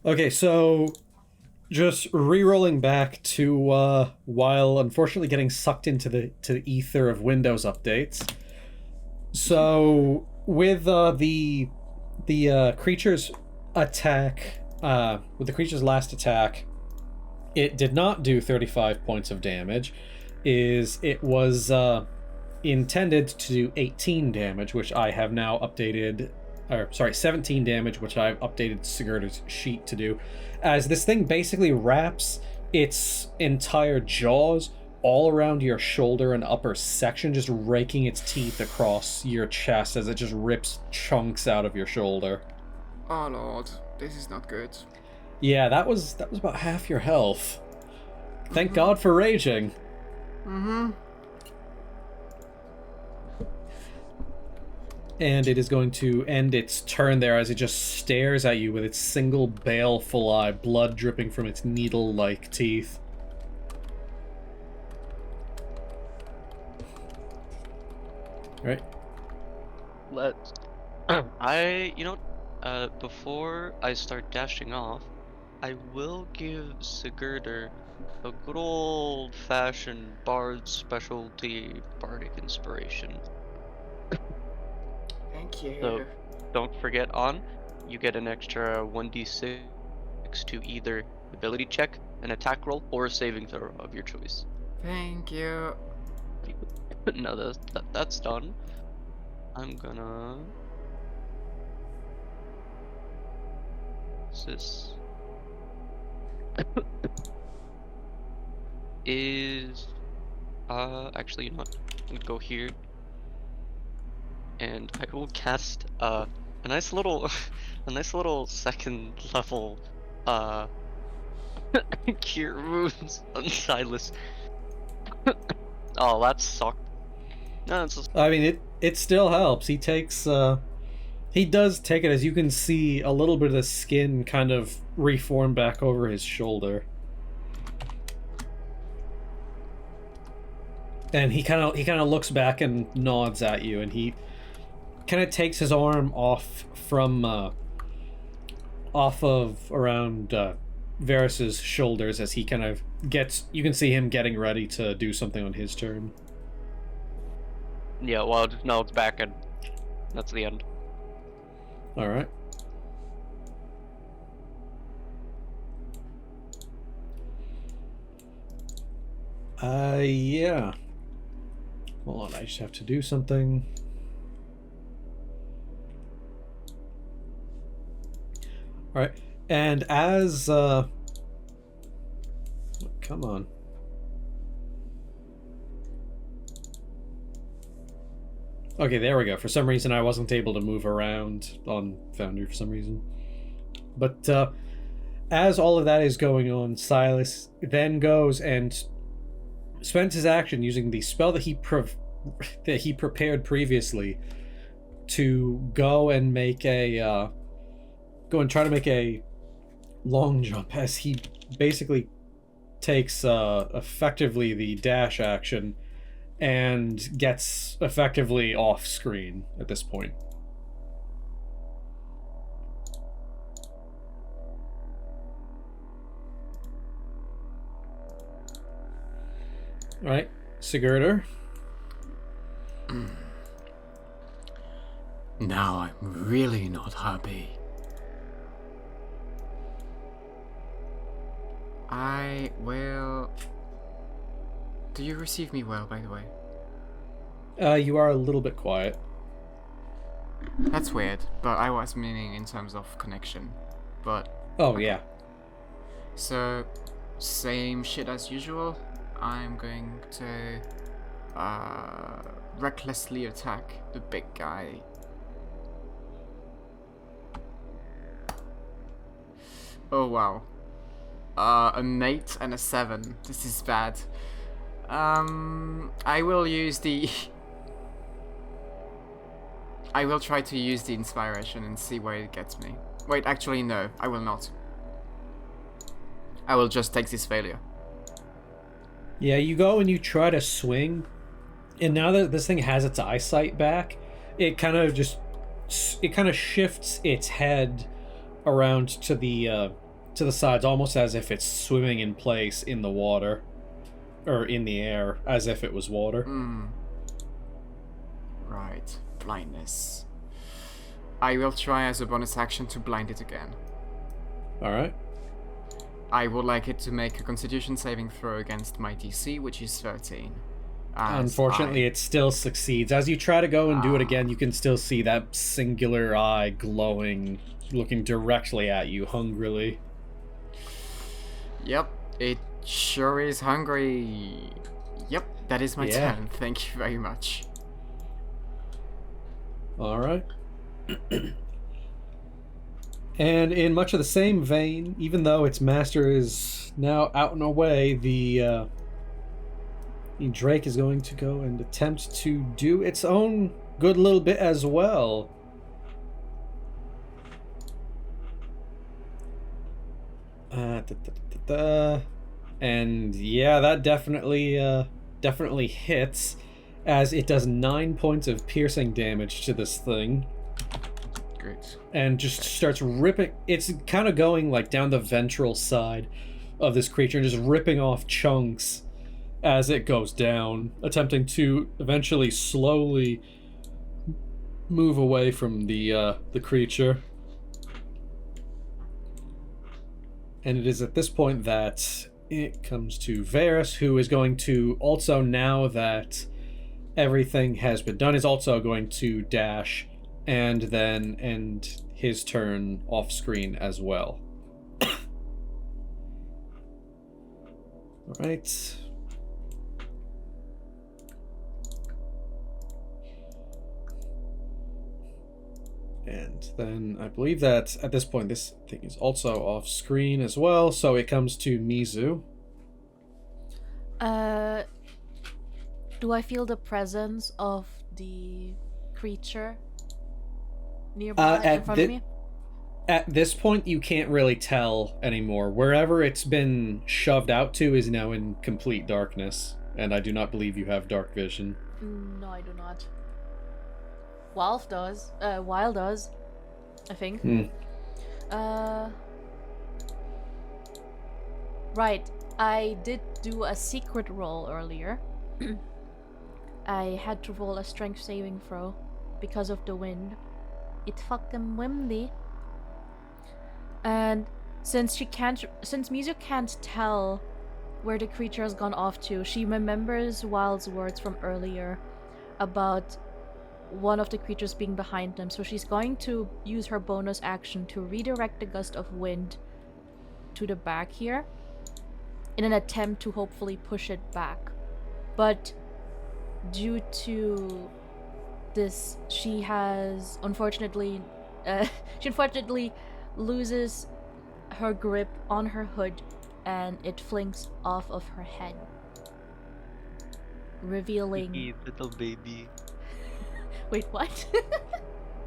Okay, so just re-rolling back to while unfortunately getting sucked into the ether of Windows updates. So with the creature's attack, with the creature's last attack, it did not do 35 points of damage. It was intended to do 18 damage, which I have now updated, or sorry, 17 damage, which I've updated Sigurdhur's sheet to do, as this thing basically wraps its entire jaws all around your shoulder and upper section, just raking its teeth across your chest as it just rips chunks out of your shoulder. Oh lord, this is not good. Yeah, that was about half your health. Thank God for raging. And it is going to end its turn there as it just stares at you with its single baleful eye, blood dripping from its needle-like teeth. Right. Let's. Before I start dashing off, I will give Sigurdhur a good old-fashioned bard specialty bardic inspiration. Thank you. So, don't forget you get an extra 1d6 to either ability check, an attack roll, or a saving throw of your choice. Thank you. Now that's done. I'm gonna... What's this? Actually, you know what? I'm gonna go here. And I will cast a nice little second level cure wounds on Silas. Oh, that sucked. No, it's just... I mean, it still helps. He does take it, as you can see, a little bit of the skin kind of reform back over his shoulder. And he kind of looks back and nods at you, and he kind of takes his arm off of around Varys's shoulders as he kind of you can see him getting ready to do something on his turn. Yeah, well, no, it's back, and that's the end. Alright. Yeah. Hold on, I just have to do something. Alright, and as, come on. Okay, there we go. For some reason, I wasn't able to move around on Foundry for some reason. But, as all of that is going on, Silas then goes and spends his action using the spell that he prepared previously to go and make a, try to make a long jump, as he basically takes, effectively the dash action and gets effectively off screen at this point. Alright, Sigurdhur. Now I'm really not happy. I will... Do you receive me well, by the way? You are a little bit quiet. That's weird, but I was meaning in terms of connection. But... Oh, yeah. So, same shit as usual. I'm going to recklessly attack the big guy. Oh wow. An 8 and a 7. This is bad. I will use the... I will try to use the inspiration and see where it gets me. Wait, actually no, I will not. I will just take this failure. Yeah, you go and you try to swing, and now that this thing has its eyesight back, it kind of shifts its head around to the to the sides, almost as if it's swimming in place in the water. Or in the air, as if it was water. Right. Blindness. I will try as a bonus action to blind it again. Alright. I would like it to make a Constitution saving throw against my DC, which is 13. Unfortunately, it still succeeds. As you try to go and do it again, you can still see that singular eye glowing, looking directly at you hungrily. Yep, it sure is hungry. Yep, that is my turn. Thank you very much. Alright. And in much of the same vein, even though its master is now out and away, the Drake is going to go and attempt to do its own good little bit as well. And yeah, that definitely hits, as it does 9 points of piercing damage to this thing. Great. And just starts ripping. It's kind of going like down the ventral side of this creature and just ripping off chunks as it goes down, attempting to eventually slowly move away from the creature. And it is at this point that it comes to Varys, who is going to also, now that everything has been done, is also going to dash and then end his turn off screen as well. Alright. And then I believe that at this point this thing is also off screen as well, so it comes to Mizu. Do I feel the presence of the creature nearby in front of me? At this point, you can't really tell anymore. Wherever it's been shoved out to is now in complete darkness, and I do not believe you have dark vision. No, I do not. Walf does. Wylle does, I think. Right. I did do a secret roll earlier. I had to roll a strength saving throw because of the wind. It's fucking windy. And since Mizu can't tell where the creature has gone off to, she remembers Wylde's words from earlier about one of the creatures being behind them, so she's going to use her bonus action to redirect the gust of wind to the back here in an attempt to hopefully push it back. But due to this, she unfortunately loses her grip on her hood and it flings off of her head, revealing... Little baby. Wait, what?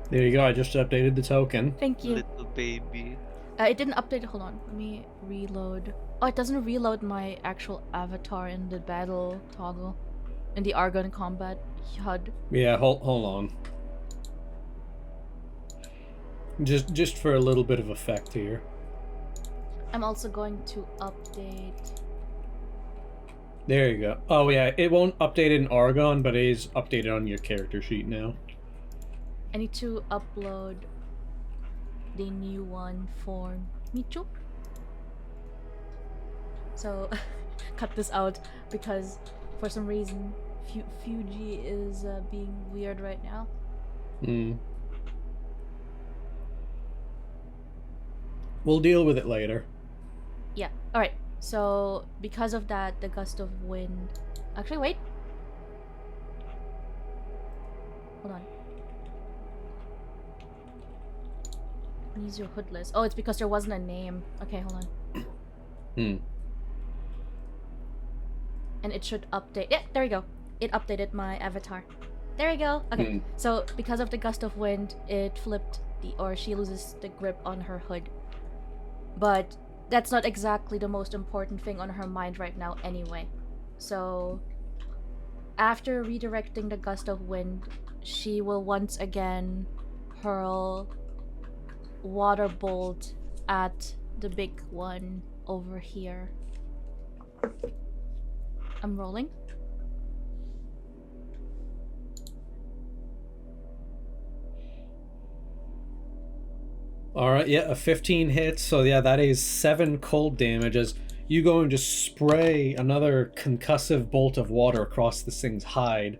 There you go, I just updated the token. Thank you. Little baby. It didn't update. Hold on, let me reload. Oh, it doesn't reload my actual avatar in the battle toggle, in the Argon combat HUD. Yeah, hold on. Just for a little bit of effect here. I'm also going to update. There you go. Oh yeah, it won't update in Argon, but it is updated on your character sheet now. I need to upload the new one for Mizu. So, cut this out because for some reason Fuji is being weird right now. We'll deal with it later. Yeah, alright. So, because of that, the gust of wind... Actually, wait. Hold on. Mizu hoodless. Oh, it's because there wasn't a name. Okay, hold on. And it should update. Yeah, there we go. It updated my avatar. There we go. Okay, so because of the gust of wind, it flipped she loses the grip on her hood. But that's not exactly the most important thing on her mind right now anyway. So, after redirecting the gust of wind, she will once again hurl water bolt at the big one over here. I'm rolling. Alright, yeah, a 15 hits, so yeah, that is 7 cold damage as you go and just spray another concussive bolt of water across this thing's hide,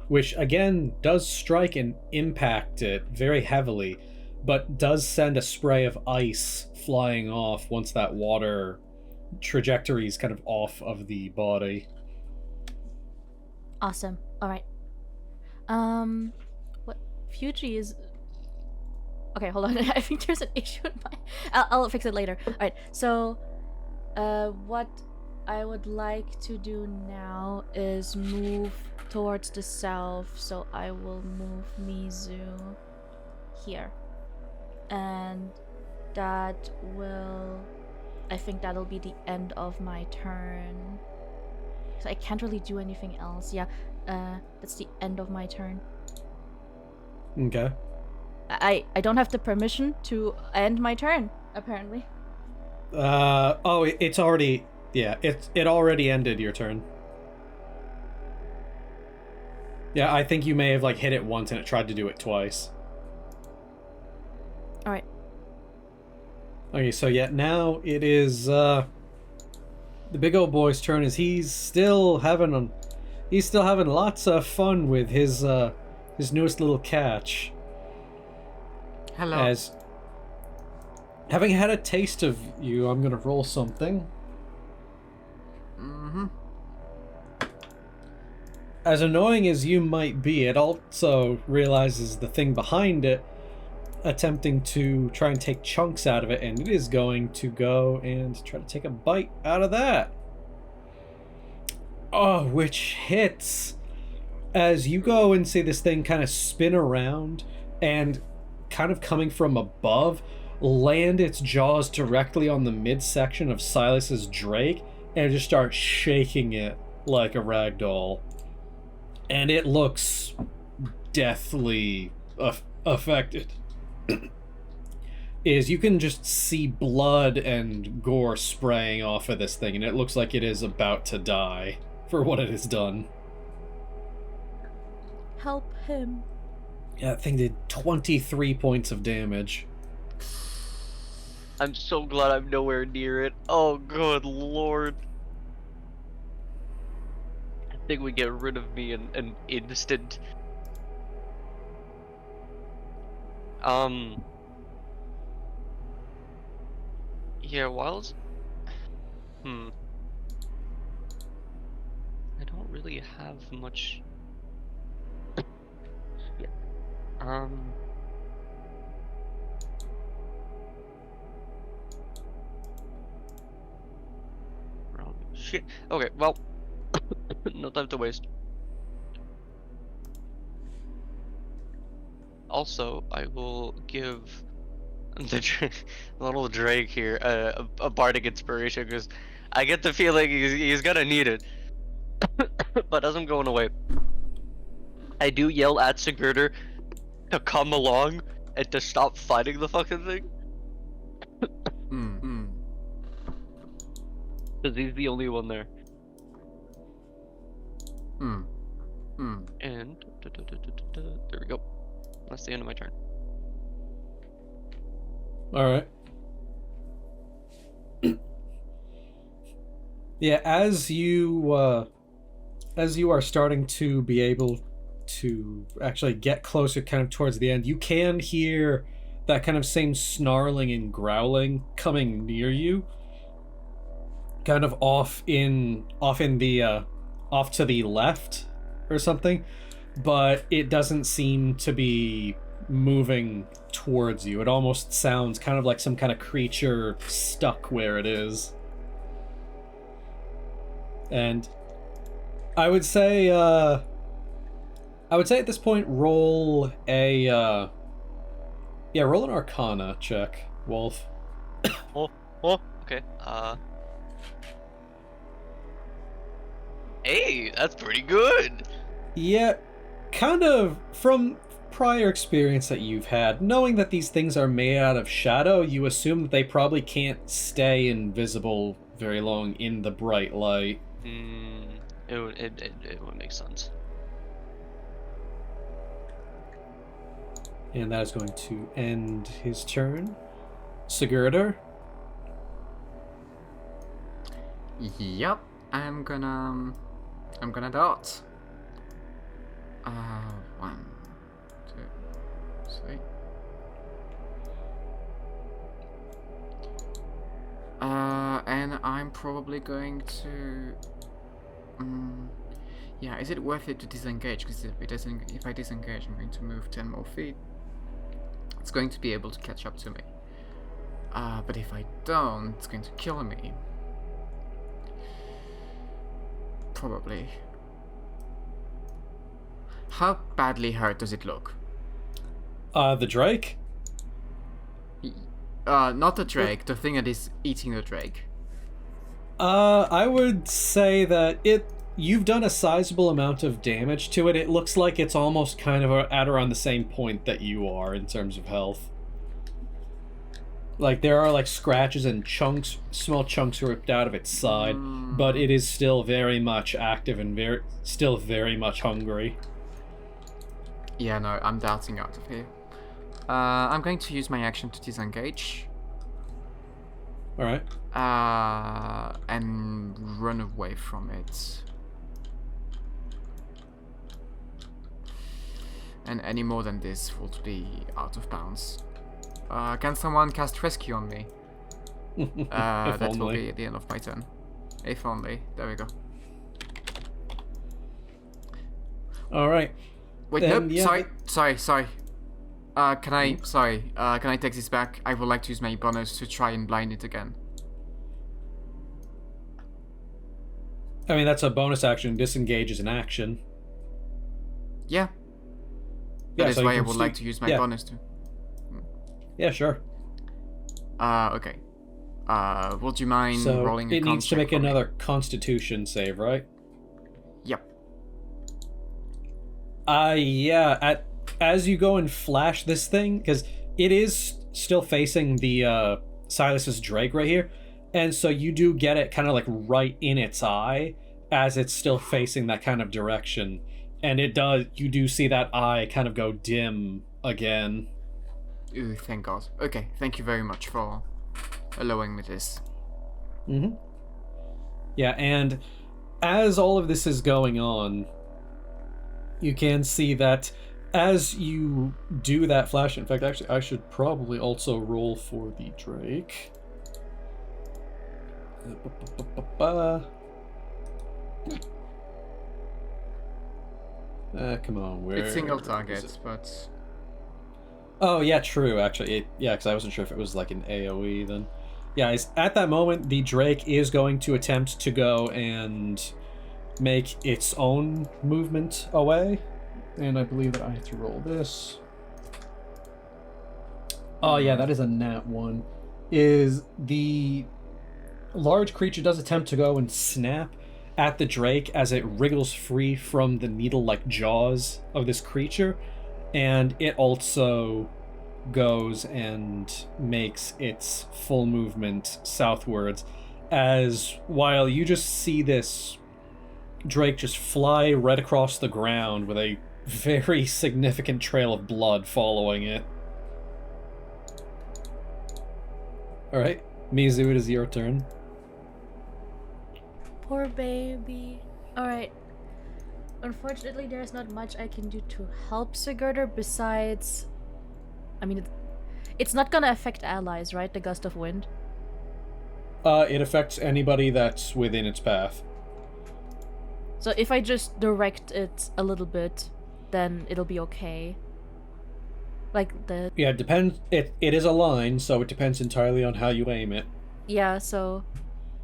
which again does strike and impact it very heavily, but does send a spray of ice flying off once that water trajectory is kind of off of the body. Awesome. Alright. What? Fuji is... Okay, hold on. I think there's an issue in my... I'll fix it later. Alright, so... what I would like to do now is move towards the south, so I will move Mizu here. And that will... I think that'll be the end of my turn. So I can't really do anything else. Yeah, that's the end of my turn. Okay. I don't have the permission to end my turn, apparently. It's already... Yeah, it already ended your turn. Yeah, I think you may have, like, hit it once and it tried to do it twice. Alright. Okay, so yeah, now it is, the big old boy's turn as he's still having lots of fun with his newest little catch. Hello. As having had a taste of you, I'm gonna roll something. Mm-hmm. As annoying as you might be, it also realizes the thing behind it, attempting to try and take chunks out of it, and it is going to go and try to take a bite out of that. Oh, which hits. As you go and see this thing kind of spin around and kind of coming from above, land its jaws directly on the midsection of Silas's Drake and just start shaking it like a rag doll. And it looks deathly affected. Is you can just see blood and gore spraying off of this thing, and it looks like it is about to die for what it has done. Help him. Yeah, that thing did 23 points of damage. I'm so glad I'm nowhere near it. Oh, good lord. I think we get rid of me in an instant. Yeah, whilst... I don't really have much... Yeah. Wrong. Shit. Okay, well... no time to waste. Also, I will give the little Drake here a bardic inspiration, because I get the feeling he's gonna need it. But as I'm going away, I do yell at Sigurdhur to come along and to stop fighting the fucking thing. Because he's the only one there. And there we go. That's the end of my turn. Alright. Yeah, as you are starting to be able to actually get closer kind of towards the end, you can hear that kind of same snarling and growling coming near you. Kind of off to the left or something, but it doesn't seem to be moving towards you. It almost sounds kind of like some kind of creature stuck where it is. And I would say at this point roll an Arcana check, Wolf. Okay. Hey, that's pretty good. Yeah, kind of from prior experience that you've had, knowing that these things are made out of shadow, you assume that they probably can't stay invisible very long in the bright light. It would make sense. And that is going to end his turn. Sigurdhur? Yep, I'm gonna dart. 1, 2, 3. And I'm probably going to. Yeah, is it worth it to disengage? Because if I disengage, I'm going to move 10 more feet. It's going to be able to catch up to me. But if I don't, it's going to kill me. Probably. How badly hurt does it look? The Drake? Not the Drake, the thing that is eating the Drake. I would say that you've done a sizable amount of damage to it. It looks like it's almost kind of at around the same point that you are in terms of health. Like, there are, like, scratches and chunks, small chunks ripped out of its side, but it is still very much active and still very much hungry. Yeah, no, I'm darting out of here. I'm going to use my action to disengage. Alright. And run away from it. And any more than this would be out of bounds. Can someone cast rescue on me? That will be at the end of my turn. If only. There we go. Alright. Wait, Then, nope. yeah, Sorry. Can I take this back? I would like to use my bonus to try and blind it again. I mean, that's a bonus action. Disengage is an action. Yeah. Yeah, That is so why you I can would like to use my bonus to. Yeah, sure. Okay. Would you mind rolling a it needs to make for me? another Constitution save, right? Yep. Yeah. As you go and flash this thing, because it is still facing the Silas's Drake right here, and so you do get it kind of like right in its eye as it's still facing that kind of direction, and you do see that eye kind of go dim again. Ooh, thank God. Okay, thank you very much for allowing me this. Yeah, and as all of this is going on, you can see that as you do that flash, in fact, actually, I should probably also roll for the Drake. Come on, where? It's single target, but... Oh, yeah, true, actually. Because I wasn't sure if it was like an AoE then. Yeah, at that moment, the Drake is going to attempt to go and make its own movement away. And I believe that I have to roll this. Oh, yeah, that is a nat 1. The large creature does attempt to go and snap at the Drake as it wriggles free from the needle-like jaws of this creature. And it also goes and makes its full movement southwards, while you just see this Drake just fly right across the ground with a very significant trail of blood following it. Alright, Mizu, it is your turn. Poor baby. Alright. Unfortunately, there's not much I can do to help Sigurdhur besides... I mean, it's not gonna affect allies, right? The gust of wind? It affects anybody that's within its path. So if I just direct it a little bit, then it'll be okay. Like the... Yeah, it depends. It is a line, so it depends entirely on how you aim it. Yeah, so...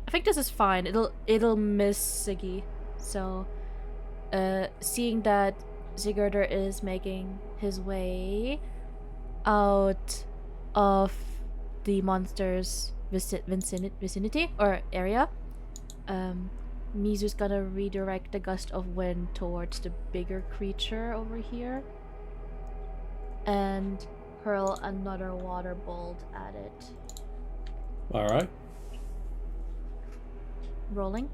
I think this is fine. It'll miss Siggy. So... seeing that Sigurdhur is making his way out of the monster's vicinity or area, Mizu's gonna redirect the gust of wind towards the bigger creature over here. and hurl another water bolt at it. All right. Rolling.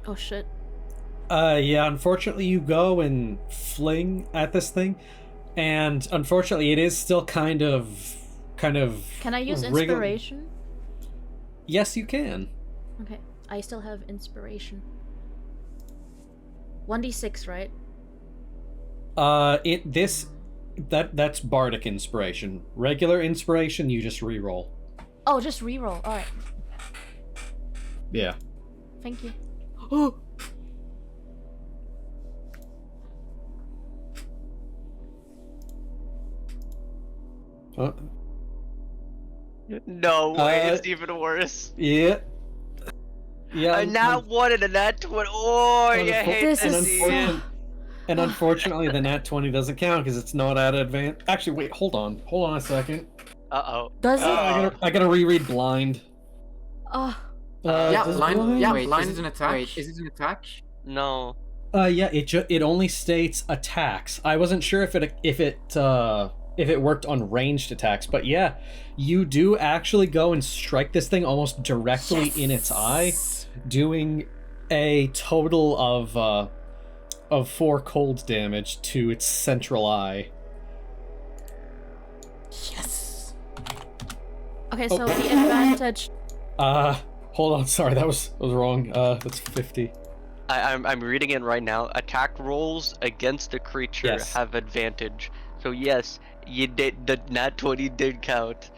Oh shit. Yeah, unfortunately you go and fling at this thing, and unfortunately it is still kind of Can I use wriggle- inspiration? Yes, you can. Okay, I still have inspiration. 1d6, right? That's bardic inspiration. Regular inspiration, you just re-roll. Oh, just reroll. Alright, Yeah. thank you. Uh, No way, Uh, it's even worse. yeah. Yeah. A nat 1 and a nat 20. Oh, you hate This to is see so- it. And unfortunately, the nat 20 doesn't count because it's not at advantage. Actually, wait, hold on a second. Uh-oh. Does it? I gotta reread blind. Oh, Yeah, does blind. Yeah, blind- blind is an attack. Wait, is it an attack? No. Yeah, it only states attacks. I wasn't sure if it worked on ranged attacks, but yeah, you do actually go and strike this thing almost directly in its eye, doing a total of 4 cold damage to its central eye. yes. Okay, so the advantage. Hold on, sorry, that was wrong. That's 50. I'm reading it right now. Attack rolls against a creature Yes. have advantage. So yes, you did. The nat 20 did count.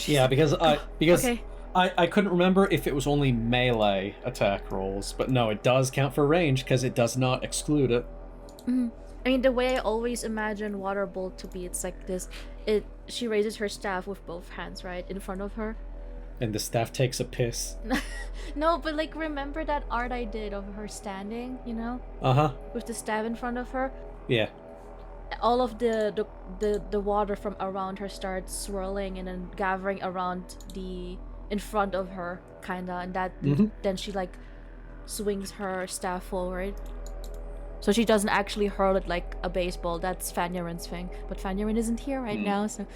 Yeah, because Okay. I couldn't remember if it was only melee attack rolls, but no, it does count for range because it does not exclude it. Mhm. I mean, the way I always imagine water bolt to be, it's like this. She raises her staff with both hands, right, in front of her. And the staff takes a piss. No, but like remember that art I did of her standing, you know, Uh-huh. with the staff in front of her. Yeah. All of the water from around her starts swirling and then gathering around in front of her, kinda, and that Mhm. then she like swings her staff forward. So she doesn't actually hurl it like a baseball. That's Fanyarin's thing, but Fanyarin isn't here right now, so.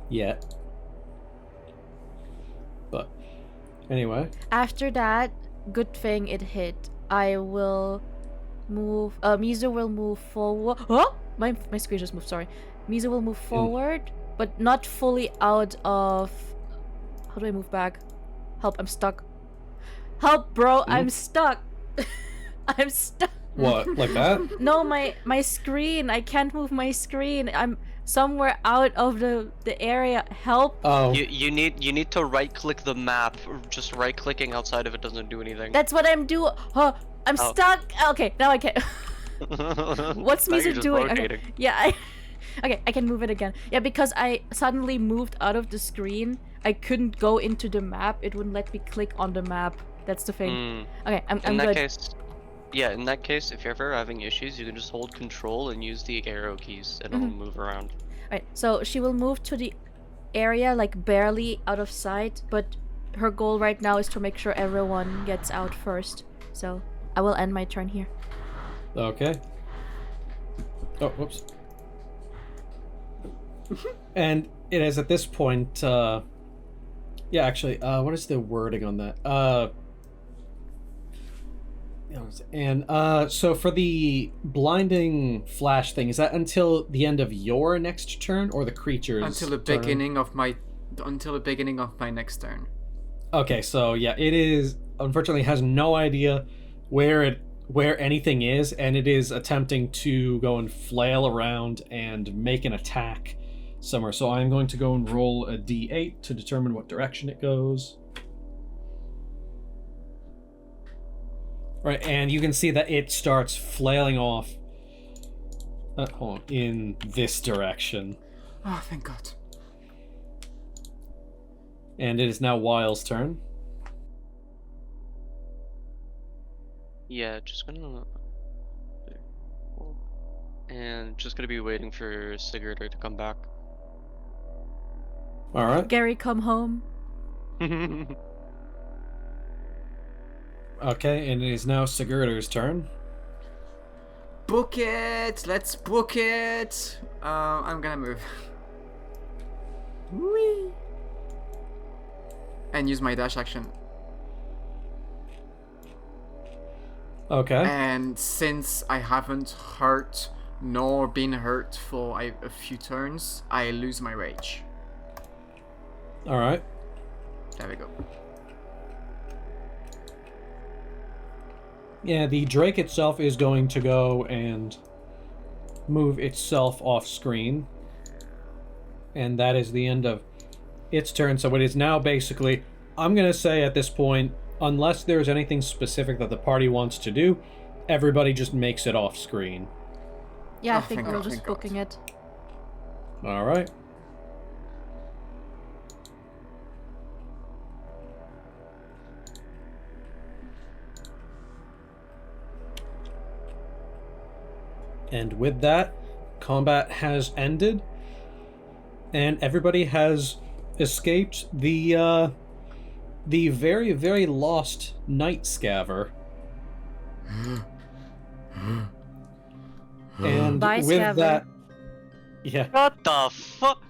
Yeah. But anyway. After that, good thing it hit. I will move. Mizu will move forward. Oh, my screen just moved. Sorry. Mizu will move forward, but not fully out of. How do I move back? Help! I'm stuck. Help, bro! I'm stuck. I'm stuck. What? Like that? No, my screen. I can't move my screen. I'm somewhere out of the area. Help! Oh. You need to right click the map. Just right clicking outside of it doesn't do anything. That's what I'm doing. Oh, I'm Oh. stuck. Okay, now I can. What's Now you're Mizu just doing? Okay. rotating. Yeah, okay, I can move it again. Yeah, because I suddenly moved out of the screen. I couldn't go into the map. It wouldn't let me click on the map. That's the thing. Mm. Okay, I'm In that good. case, yeah, in that case, if you're ever having issues, you can just hold control and use the arrow keys, and it'll move around. Right, so she will move to the area like barely out of sight, but her goal right now is to make sure everyone gets out first. So I will end my turn here. Okay. Oh, whoops. And it is at this point, yeah, actually, what is the wording on that? And so for the blinding flash thing, is that until the end of your next turn or the creature's Until the turn? beginning of my next turn. Okay, so yeah, it is unfortunately has no idea where anything is, and it is attempting to go and flail around and make an attack somewhere. So I'm going to go and roll a d8 to determine what direction it goes. Right, and you can see that it starts flailing off. Hold on, in this direction, Oh, thank God. and it is now Wyle's turn. Yeah, just gonna. And just gonna be waiting for Sigurdhur to come back. All right. Gary, come home. Okay, and it is now Sigurdhur's turn. Book it! Let's book it! I'm gonna move. Whee! And use my dash action. Okay. And since I haven't hurt nor been hurt for a few turns, I lose my rage. Alright. There we go. Yeah, the Drake itself is going to go and move itself off screen. And that is the end of its turn. So it is now basically, I'm going to say at this point, unless there's anything specific that the party wants to do, everybody just makes it off screen. Yeah, I Oh, think thank we're God, just thank God. booking it. Alright. And with that, combat has ended, and everybody has escaped the very, very lost Night Scaver. And Bye, with Scaver. that, yeah, What the fuck?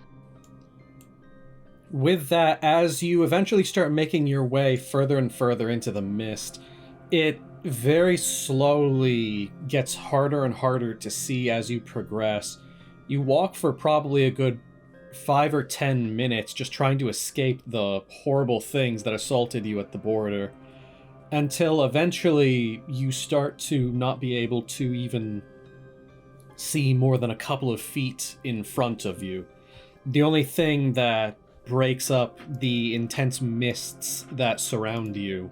with that, as you eventually start making your way further and further into the mist, it very slowly gets harder and harder to see as you progress. You walk for probably a good 5 or 10 minutes just trying to escape the horrible things that assaulted you at the border, until eventually you start to not be able to even see more than a couple of feet in front of you. The only thing that breaks up the intense mists that surround you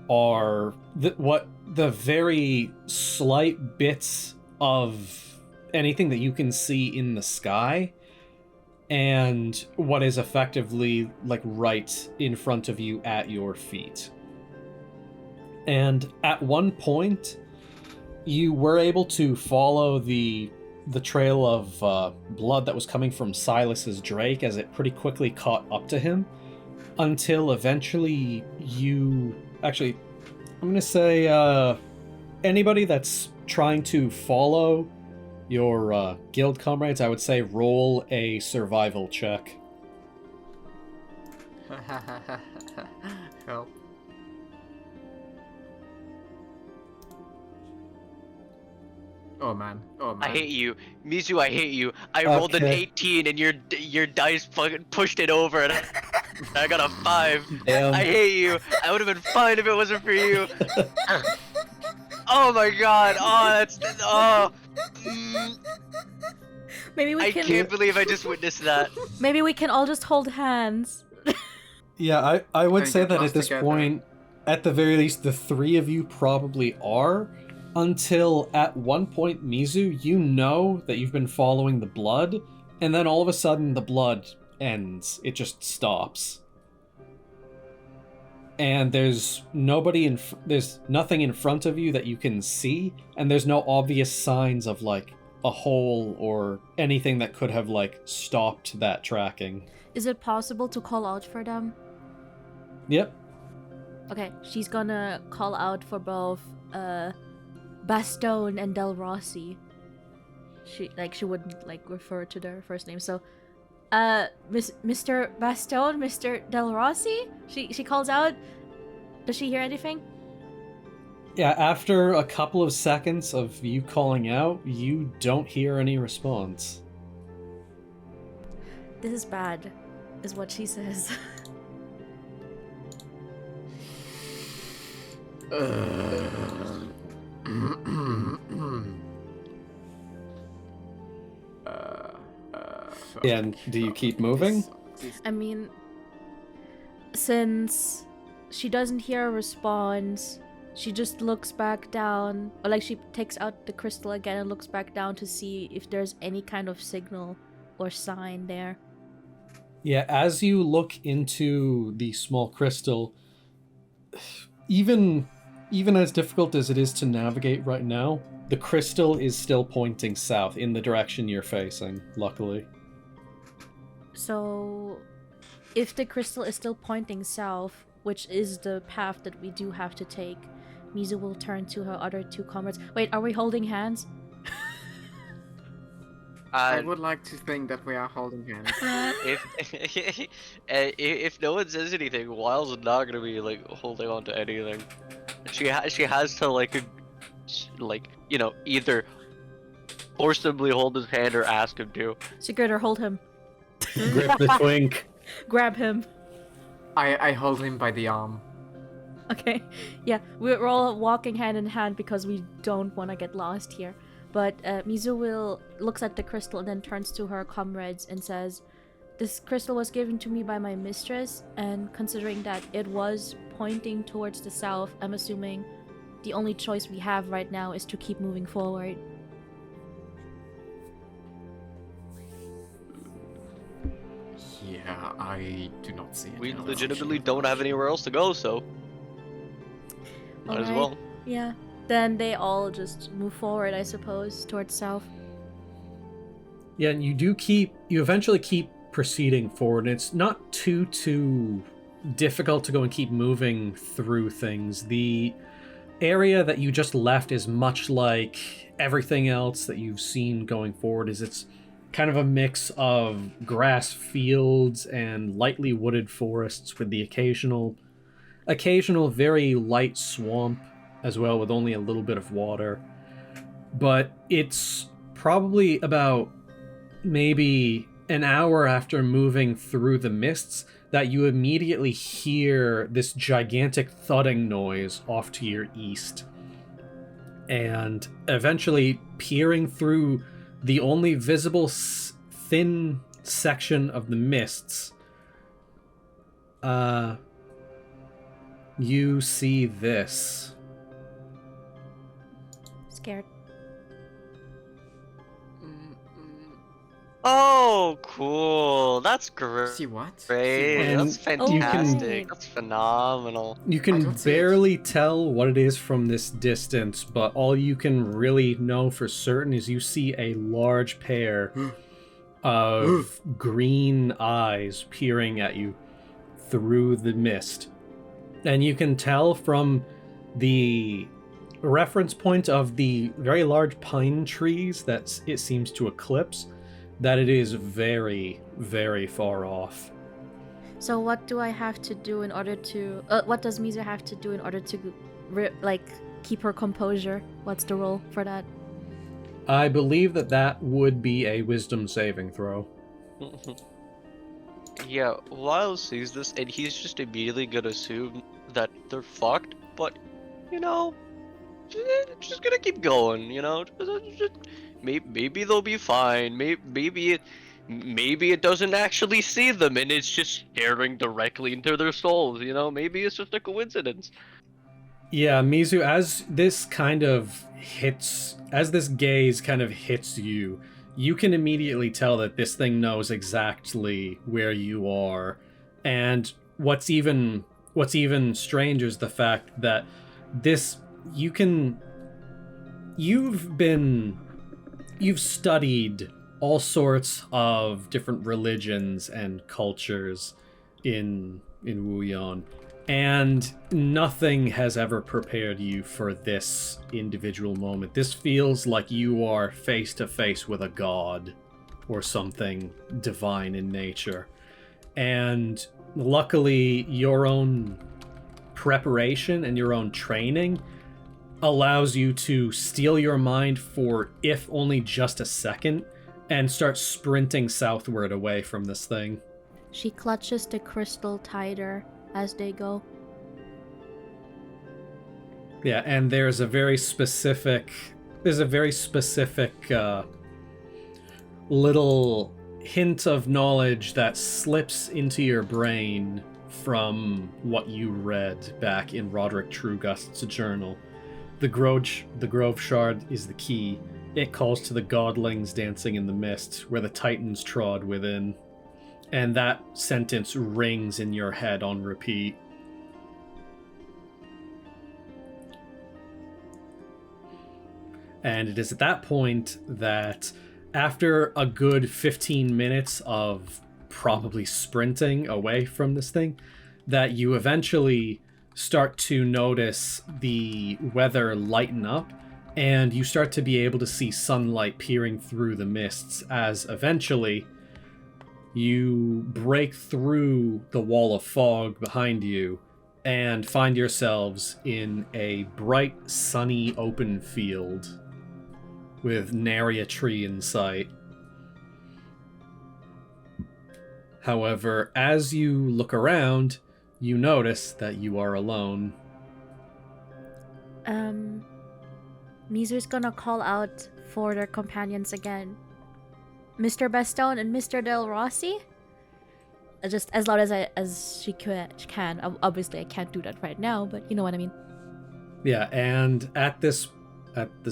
are the very slight bits of anything that you can see in the sky, and what is effectively like right in front of you at your feet. And at one point, you were able to follow the trail of blood that was coming from Silas's Drake as it pretty quickly caught up to him, until eventually you... Actually, I'm gonna say anybody that's trying to follow your guild comrades, I would say roll a survival check. Help. Oh man. Oh man. I hate you, Mizu. I hate you. I rolled an Okay. 18, and your dice fucking pushed it over, and I got a 5. Damn. I hate you. I would have been fine if it wasn't for you. Oh my god. Oh, that's Maybe we I can. can't believe I just witnessed that. Maybe we can all just hold hands. Yeah, I would And say get that at lost this together. point, at the very least, the three of you probably are, until at one point, Mizu, you know that you've been following the blood, and then all of a sudden the blood ends. It just stops. And there's there's nothing in front of you that you can see, and there's no obvious signs of like a hole or anything that could have like stopped that tracking. Is it possible to call out for them? Yep. Okay, she's gonna call out for both Bastone and Del Rossi. She wouldn't like refer to their first name, so Mr. Bastone, Mr. Del Rossi? She calls out. Does she hear anything? Yeah, after a couple of seconds of you calling out, you don't hear any response. This is bad, is what she says. Yeah, and do you keep moving? I mean, since she doesn't hear a response, she just looks back down, or like she takes out the crystal again and looks back down to see if there's any kind of signal or sign there. Yeah, as you look into the small crystal, even as difficult as it is to navigate right now, the crystal is still pointing south in the direction you're facing, luckily. So, if the crystal is still pointing south, which is the path that we do have to take, Mizu will turn to her other two comrades. Wait, are we holding hands? I would like to think that we are holding hands. If no one says anything, Wyle's not gonna be like holding on to anything. She has to like either forcibly hold his hand or ask him to. Sigurdhur, hold him. Grip the twink. Grab him. I hold him by the arm. Okay, yeah, we're all walking hand in hand because we don't want to get lost here. But Mizu looks at the crystal and then turns to her comrades and says, "This crystal was given to me by my mistress, and considering that it was pointing towards the south, I'm assuming the only choice we have right now is to keep moving forward." Yeah, I do not see it. We legitimately don't have anywhere else to go, so might as well. Yeah. Then they all just move forward, I suppose, towards south. Yeah, and you eventually keep proceeding forward, and it's not too difficult to go and keep moving through things. The area that you just left is much like everything else that you've seen going forward. It's kind of a mix of grass fields and lightly wooded forests with the occasional very light swamp as well, with only a little bit of water. But it's probably about maybe an hour after moving through the mists that you immediately hear this gigantic thudding noise off to your east. And eventually peering through the only visible thin section of the mists, you see this. Scared. Oh, cool! That's great. See what? Great. And That's fantastic. can- That's phenomenal. You I can don't see it. barely tell what it is from this distance, but all you can really know for certain is you see a large pair of green eyes peering at you through the mist. And you can tell from the reference point of the very large pine trees that it seems to eclipse that it is very, very far off. So what do I have to do in order to... what does Mizu have to do in order to, keep her composure? What's the role for that? I believe that would be a wisdom saving throw. Yeah, Lyle sees this and he's just immediately gonna assume that they're fucked, but just gonna keep going, maybe they'll be fine. Maybe it doesn't actually see them and it's just staring directly into their souls. Maybe it's just a coincidence. Yeah, Mizu, as this gaze kind of hits you, you can immediately tell that this thing knows exactly where you are. And what's even stranger is the fact that you've studied all sorts of different religions and cultures in Wuyan, and nothing has ever prepared you for this individual moment. This feels like you are face to face with a god or something divine in nature. And luckily, your own preparation and your own training allows you to steal your mind for if only just a second and start sprinting southward away from this thing. She clutches the crystal tighter as they go. Yeah, and there's a very specific little hint of knowledge that slips into your brain from what you read back in Roderick Trugust's journal. The Grove Shard is the key. It calls to the godlings dancing in the mist, where the titans trod within. And that sentence rings in your head on repeat. And it is at that point that, after a good 15 minutes of probably sprinting away from this thing, that you eventually start to notice the weather lighten up, and you start to be able to see sunlight peering through the mists as eventually you break through the wall of fog behind you and find yourselves in a bright, sunny, open field with nary a tree in sight. However, as you look around, you notice that you are alone. Mizu's gonna call out for their companions again. Mr. Bestone and Mr. Del Rossi? Just as loud as she can. Obviously, I can't do that right now, but you know what I mean. Yeah, and at this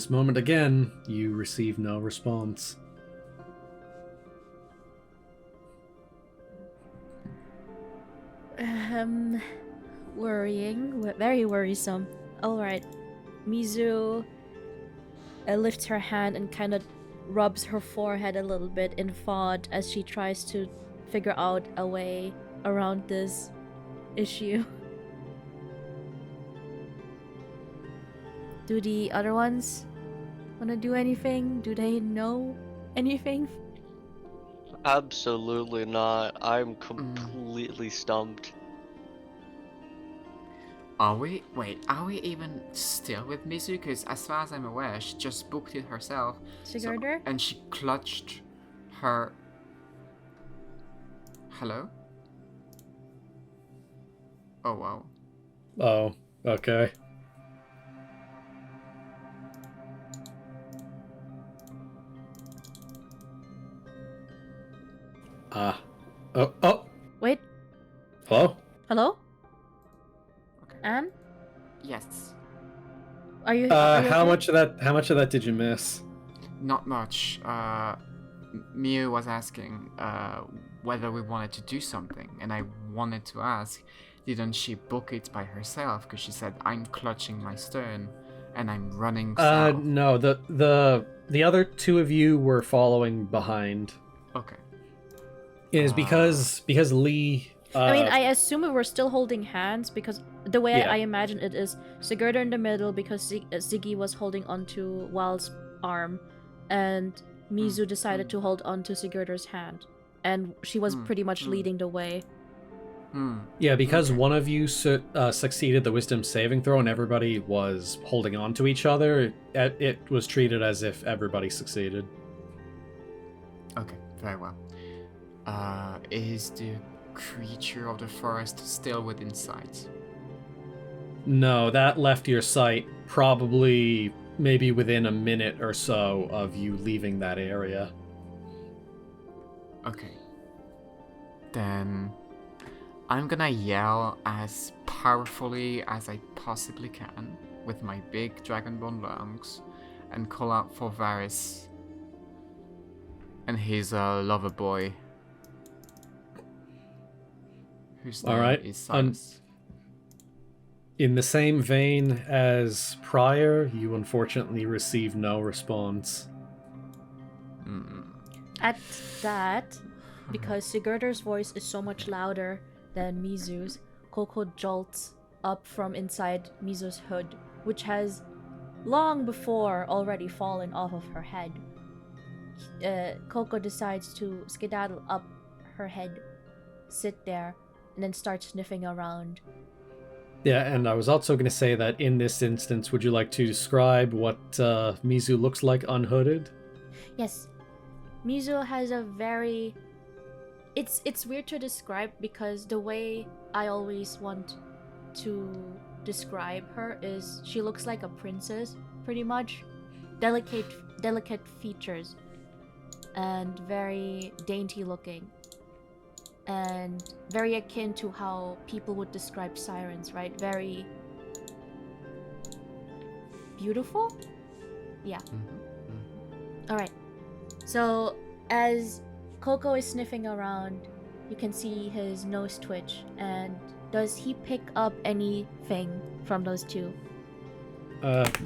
moment again, you receive no response. Worrying. Very worrisome. Alright. Mizu lifts her hand and kind of rubs her forehead a little bit in thought as she tries to figure out a way around this issue. Do the other ones want to do anything? Do they know anything? Absolutely not. I'm completely stumped. Are we even still with Mizu? Because as far as I'm aware, she just booked it herself. Sigurdhur? And she clutched her... Hello? Oh, wow. Oh, okay. Oh. Wait, Hello? hello? Okay. Anne? Yes. Are you How okay? much of that did you miss? Not much. Miu was asking whether we wanted to do something, and I wanted to ask, didn't she book it by herself? Because she said, I'm clutching my stern, and I'm running south. No, the other two of you were following behind. Okay. It is because Lee. I mean, I assume we were still holding hands because the way Yeah. I imagine it is Sigurdhur in the middle because Ziggy was holding onto Wild's arm, and Mizu decided to hold onto Sigurdhur's hand, and she was pretty much leading the way. Yeah, because Okay. one of you succeeded the wisdom saving throw and everybody was holding on to each other, it was treated as if everybody succeeded. Okay, very well. Is the creature of the forest still within sight? No, that left your sight probably maybe within a minute or so of you leaving that area. Okay. Then I'm gonna yell as powerfully as I possibly can with my big dragonborn lungs and call out for Varys and his lover boy, whose name Alright, is Silas. In the same vein as prior, you unfortunately receive no response. At that, because Sigurdur's voice is so much louder than Mizu's, Coco jolts up from inside Mizu's hood, which has long before already fallen off of her head. Coco decides to skedaddle up her head, sit there, and then start sniffing around. Yeah, and I was also going to say that in this instance, would you like to describe what Mizu looks like unhooded? Yes, Mizu has a very... It's weird to describe because the way I always want to describe her is she looks like a princess, pretty much. Delicate features and very dainty looking. And very akin to how people would describe sirens, right? Very beautiful? Yeah. Alright. So, as Coco is sniffing around, you can see his nose twitch. And does he pick up anything from those two?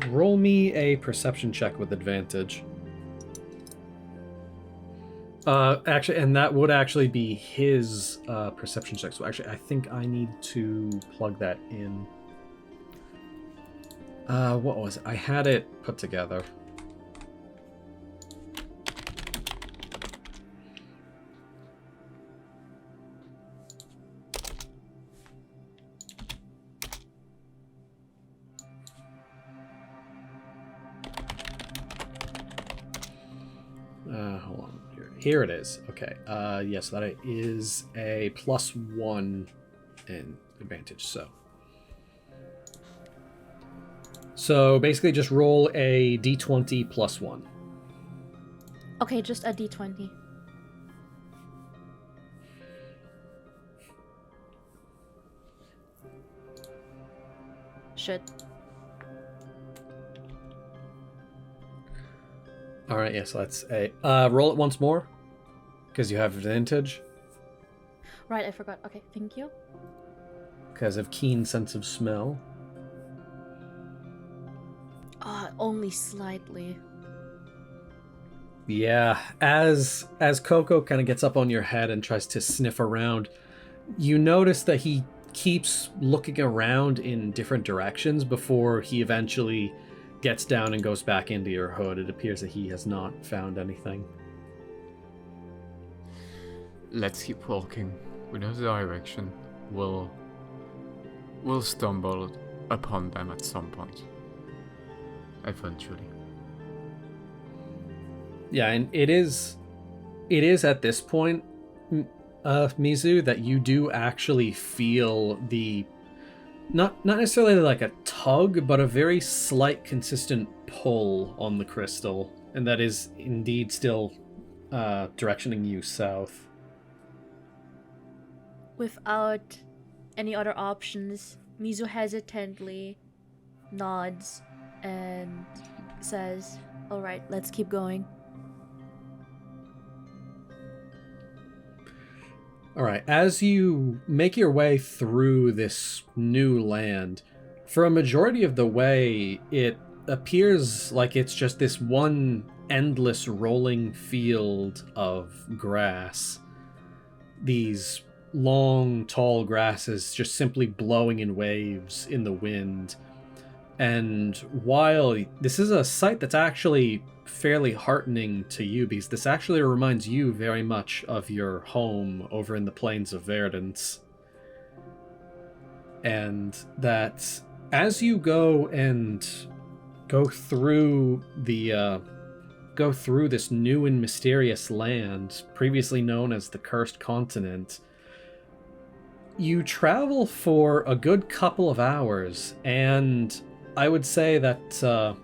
Roll me a perception check with advantage. Actually, and that would actually be his perception check. So actually, I think I need to plug that in. What was it? I had it put together. Hold on. Here it is. Okay. Yes, that is a +1 in advantage. So basically, just roll a d20 +1. Okay, just a d20. Should. All right. Yes, that's a roll it once more, because you have advantage Right, I forgot. Okay, thank you. because of keen sense of smell. Only slightly. Yeah, as Coco kind of gets up on your head and tries to sniff around, you notice that he keeps looking around in different directions before he eventually gets down and goes back into your hood. It appears that he has not found anything. Let's keep walking. We know the direction. We'll stumble upon them at some point. Eventually. Yeah, and it is at this point, Mizu, that you do actually feel the not necessarily like a tug, but a very slight consistent pull on the crystal, and that is indeed still directioning you south. Without any other options, Mizu hesitantly nods and says, "Alright, let's keep going." All right, as you make your way through this new land, for a majority of the way, it appears like it's just this one endless rolling field of grass. These long, tall grasses just simply blowing in waves in the wind. And while this is a sight that's actually fairly heartening to you, because this actually reminds you very much of your home over in the plains of Verdance. And that as you go through this new and mysterious land, previously known as the Cursed Continent, you travel for a good couple of hours, and I would say that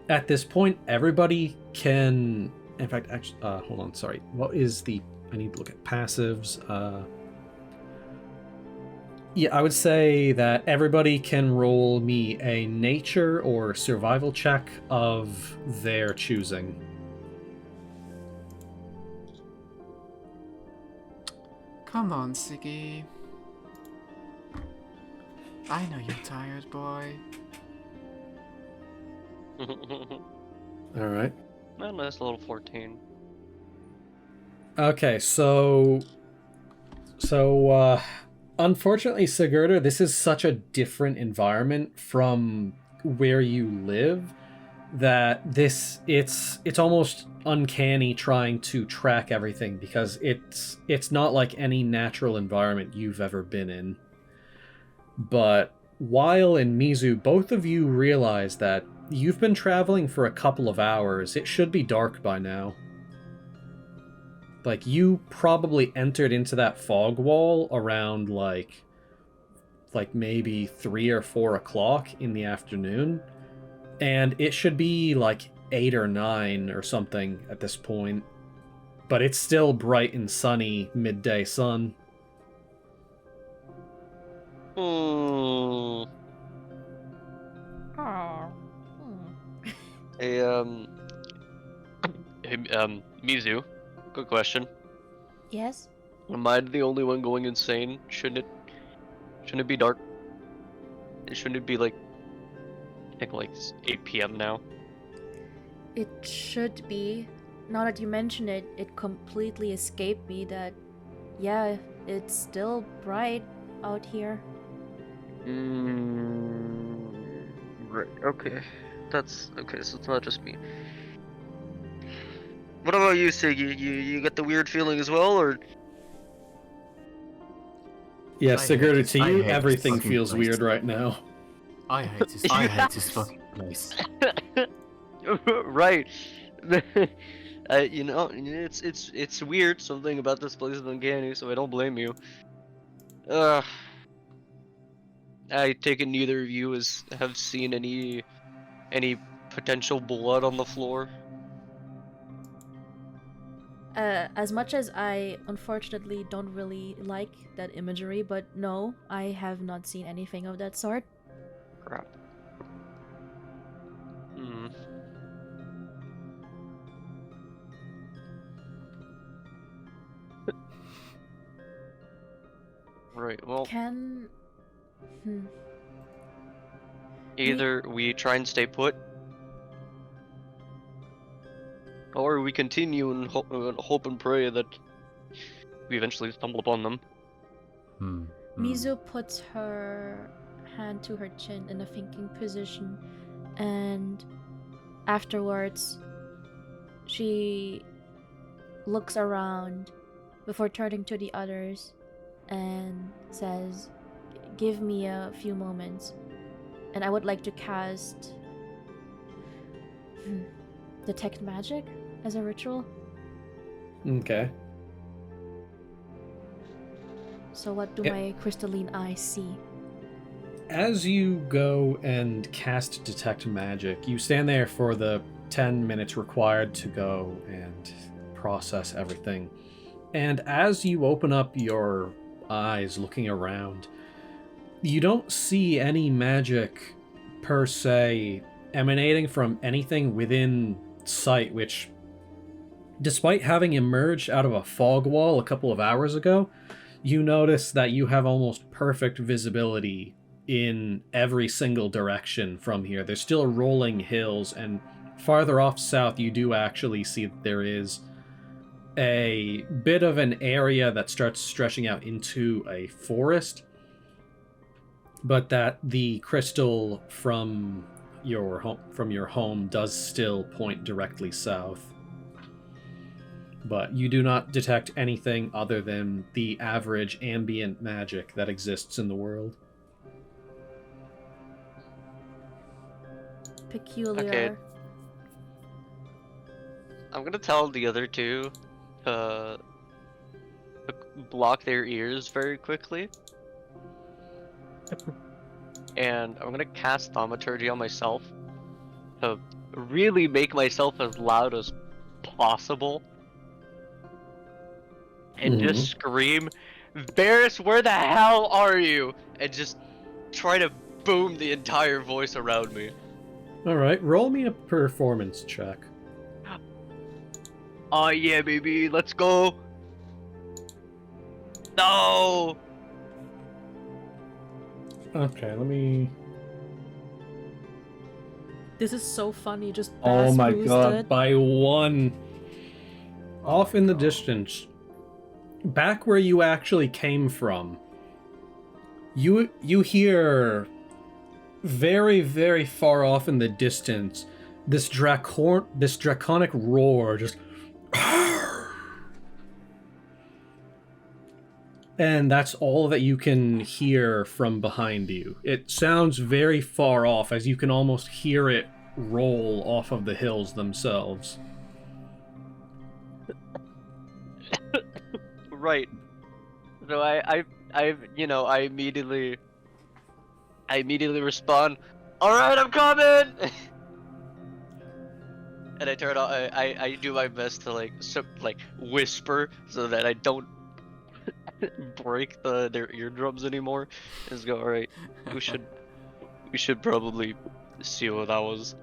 at this point, everybody can... In fact, actually, hold on, sorry. What is the... I need to look at passives. Yeah, I would say that everybody can roll me a nature or survival check of their choosing. Come on, Siggy. I know you're tired, boy. All right. A nice little 14. Okay, so unfortunately, Sigurdhur, this is such a different environment from where you live that it's almost uncanny trying to track everything, because it's not like any natural environment you've ever been in. But Wylle and Mizu, both of you realize that you've been traveling for a couple of hours. It should be dark by now. Like, you probably entered into that fog wall around like maybe 3 or 4 o'clock in the afternoon, and it should be like 8 or 9 or something at this point, but it's still bright and sunny midday sun. Hmm. Hey, Mizu, good question. Yes? Am I the only one going insane? Shouldn't it be dark? Shouldn't it be like, I think like 8 p.m. now? It should be, now that you mention it, it completely escaped me that, yeah, it's still bright out here. Right. Okay. That's okay. So it's not just me. What about you, Siggy? You got the weird feeling as well, or? Yeah, I hate Sigurd, this- to I you, hate this everything fucking feels place. weird right now. I hate this fucking place. Right. You know, it's weird. Something about this place is uncanny, so I don't blame you. I take it neither of you have seen any potential blood on the floor. As much as I unfortunately don't really like that imagery, but no, I have not seen anything of that sort. Crap. Hmm. Right. Well, Can. either we try and stay put, or we continue and hope and pray that we eventually stumble upon them. Mizu puts her hand to her chin in a thinking position, and afterwards, she looks around before turning to the others and says, "Give me a few moments, and I would like to cast Detect Magic as a ritual." Okay. So what do Yep. my crystalline eyes see? As you go and cast Detect Magic, you stand there for the 10 minutes required to go and process everything. And as you open up your eyes looking around, you don't see any magic per se emanating from anything within sight, which, despite having emerged out of a fog wall a couple of hours ago, you notice that you have almost perfect visibility in every single direction from here. There's still rolling hills, and farther off south you do actually see that there is a bit of an area that starts stretching out into a forest, but that the crystal from your home does still point directly south. But you do not detect anything other than the average ambient magic that exists in the world. Peculiar. Okay. I'm gonna tell the other two to block their ears very quickly. And I'm gonna cast Thaumaturgy on myself to really make myself as loud as possible. And just scream, "Varys, where the hell are you?" And just try to boom the entire voice around me. Alright, roll me a performance check. Oh yeah, baby, let's go. No. Okay, let me... This is so funny, just Oh my boosted. god, by one. Off in the distance, back where you actually came from, you hear very, very far off in the distance this draconic roar, just and that's all that you can hear from behind you. It sounds very far off, as you can almost hear it roll off of the hills themselves. Right. So I immediately respond, "All right, I'm coming." And I turn on. I do my best to like whisper so that I don't break their eardrums anymore. Just go, "All right, we should probably see what that was."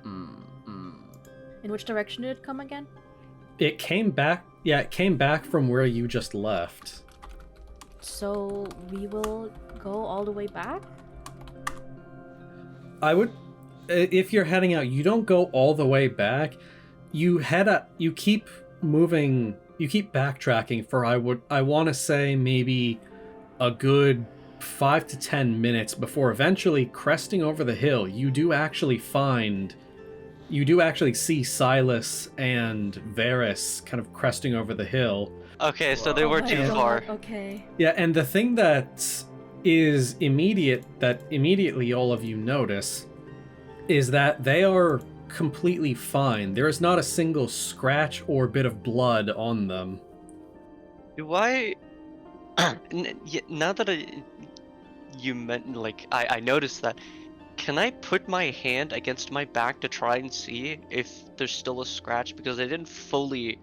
In which direction did it come again? It came back. Yeah, it came back from where you just left. So we will go all the way back? I would, if you're heading out, you don't go all the way back. you keep moving, you keep backtracking for I want to say maybe a good 5 to 10 minutes before eventually cresting over the hill. You do actually see Silas and Varys kind of cresting over the hill. Okay, so they Oh weren't my too God, far. Okay. Yeah, and the thing that is immediately all of you notice is that they are completely fine. There is not a single scratch or bit of blood on them. Do I? Now that you meant like I noticed that. Can I put my hand against my back to try and see if there's still a scratch? Because I didn't fully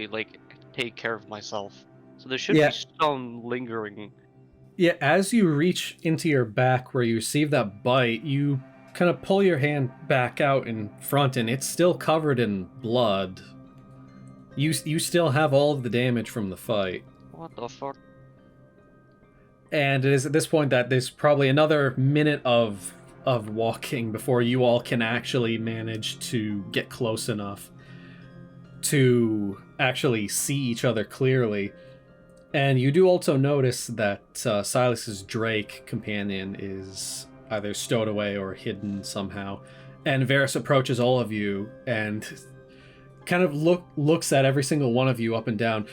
like take care of myself, so there should Yeah. be some lingering. Yeah, as you reach into your back where you receive that bite, you kind of pull your hand back out in front, and it's still covered in blood. You still have all of the damage from the fight. What the fuck? And it is at this point that there's probably another minute of walking before you all can actually manage to get close enough to actually see each other clearly. And you do also notice that Silas's Drake companion is either stowed away or hidden somehow. And Varys approaches all of you and kind of looks at every single one of you up and down.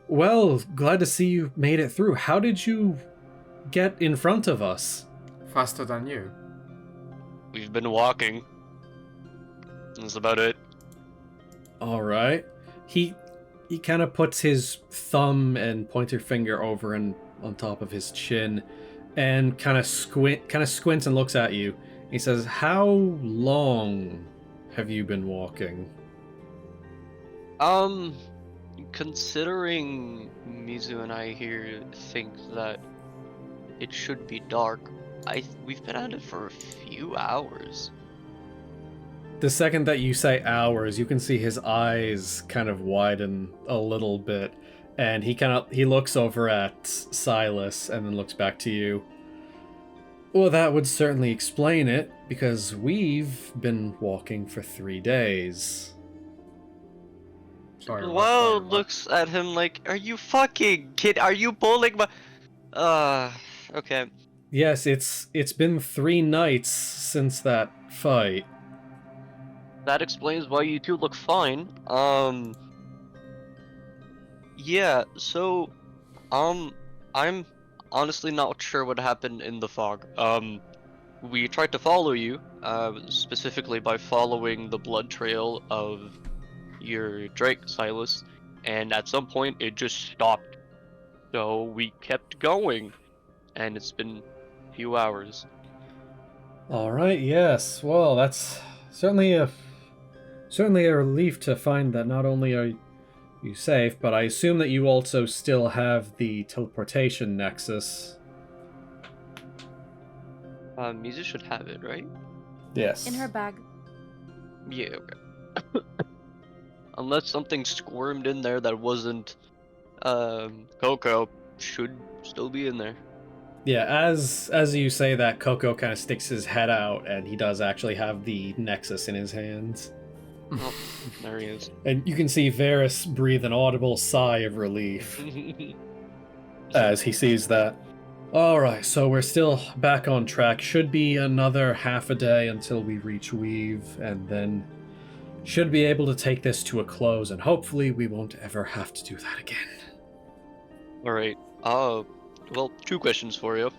Well, glad to see you made it through. How did you get in front of us? Faster than you. We've been walking. That's about it. All right. He kind of puts his thumb and pointer finger over and on top of his chin, and kind of squints and looks at you. He says, "How long have you been walking?" Considering Mizu and I here think that it should be dark, we've been at it for a few hours. The second that you say hours, you can see his eyes kind of widen a little bit, and he looks over at Silas and then looks back to you. Well, that would certainly explain it, because we've been walking for 3 days. Sorry. Whoa, looks at him like, are you fucking kid? Are you bowling my... okay. Yes, it's been 3 nights since that fight. That explains why you two look fine. Yeah, so, I'm honestly not sure what happened in the fog. We tried to follow you, specifically by following the blood trail of your Drake, Silas, and at some point it just stopped. So we kept going, and it's been a few hours. All right, yes. Well, that's certainly a relief to find that not only are you safe, but I assume that you also still have the teleportation nexus. Mizu should have it, right? Yes. In her bag. Yeah, okay. Unless something squirmed in there that wasn't Coco, should still be in there. Yeah, as you say that, Coco kind of sticks his head out, and he does actually have the nexus in his hands. Oh, there he is. And you can see Varys breathe an audible sigh of relief as he sees that. Alright, so we're still back on track. Should be another half a day until we reach Weave, and then should be able to take this to a close, and hopefully we won't ever have to do that again. Alright, well, 2 questions for you.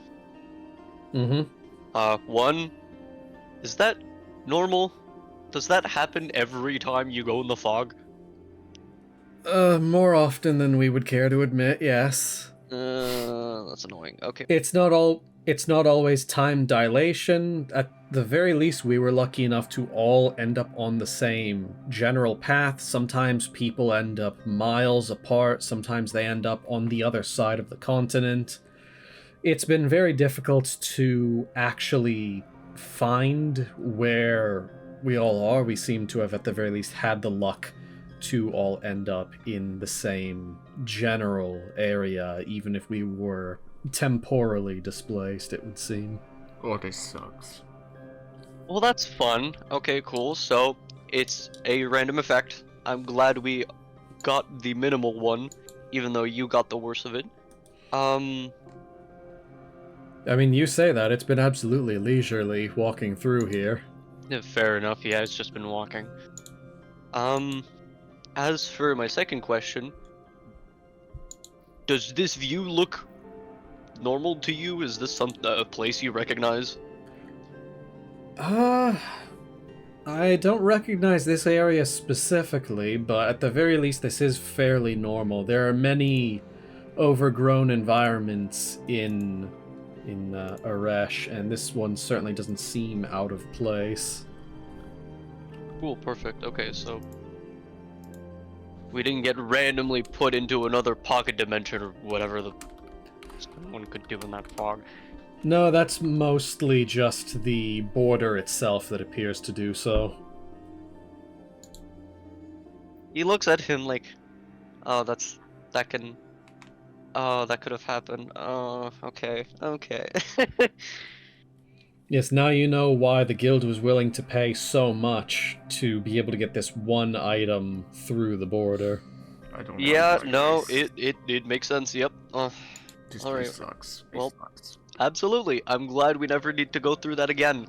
Mm-hmm. One, is that normal? Does that happen every time you go in the fog? More often than we would care to admit, yes. That's annoying. Okay. It's not always time dilation. At the very least, we were lucky enough to all end up on the same general path. Sometimes people end up miles apart, sometimes they end up on the other side of the continent. It's been very difficult to actually find where we all are. We seem to have at the very least had the luck to all end up in the same general area, even if we were temporally displaced, it would seem. Oh, this sucks. Well, that's fun. Okay, cool. So, It's a random effect. I'm glad we got the minimal one, even though you got the worst of it. I mean, you say that. It's been absolutely leisurely walking through here. Fair enough, yeah, it's just been walking. As for my second question, does this view look normal to you? Is this a place you recognize? I don't recognize this area specifically, but at the very least this is fairly normal. There are many overgrown environments in Aresh, and this one certainly doesn't seem out of place. Cool, perfect. Okay, so we didn't get randomly put into another pocket dimension or whatever the one could do in that fog. No, that's mostly just the border itself that appears to do so. He looks at him like, oh, that could have happened. Oh, okay. Yes, now you know why the guild was willing to pay so much to be able to get this one item through the border. I don't Yeah, like no, this. it makes sense. Yep. This all place right. sucks. Well, It sucks. absolutely. I'm glad we never need to go through that again.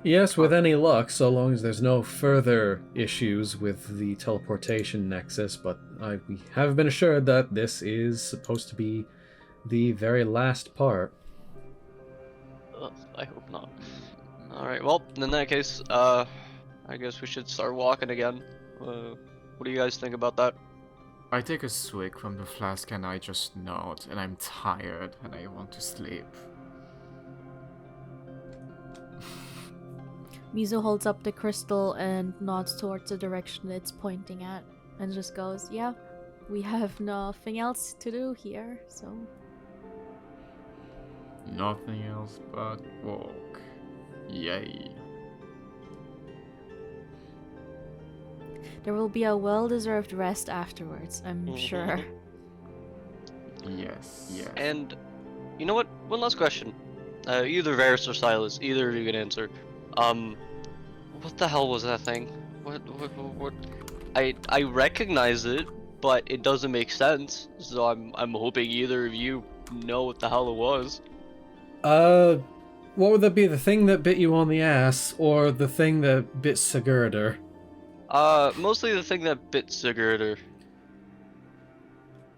Yes, with any luck, so long as there's no further issues with the teleportation nexus, but we have been assured that this is supposed to be the very last part. I hope not. Alright, well, in that case, I guess we should start walking again. What do you guys think about that? I take a swig from the flask and I just nod, and I'm tired and I want to sleep. Mizu holds up the crystal and nods towards the direction it's pointing at and just goes, yeah, we have nothing else to do here, so... Nothing else but walk. Yay. There will be a well-deserved rest afterwards, I'm sure. Yes. And, you know what? One last question. Either Varys or Silas, either of you can answer. What the hell was that thing? What? I recognize it, but it doesn't make sense. So I'm hoping either of you know what the hell it was. What would that be? The thing that bit you on the ass, or the thing that bit Sigurdhur? Mostly the thing that bit Sigurdhur.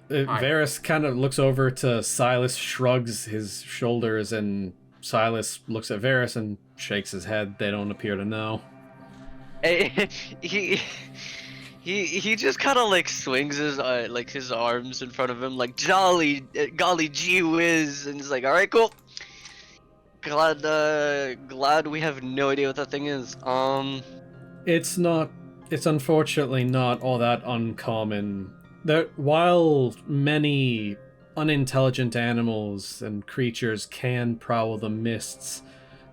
Varys kind of looks over to Silas, shrugs his shoulders, and Silas looks at Varys and shakes his head. They don't appear to know. He just kind of like swings his his arms in front of him like golly gee whiz, and he's like, all right, cool. Glad we have no idea what that thing is. It's unfortunately not all that uncommon. While many unintelligent animals and creatures can prowl the mists,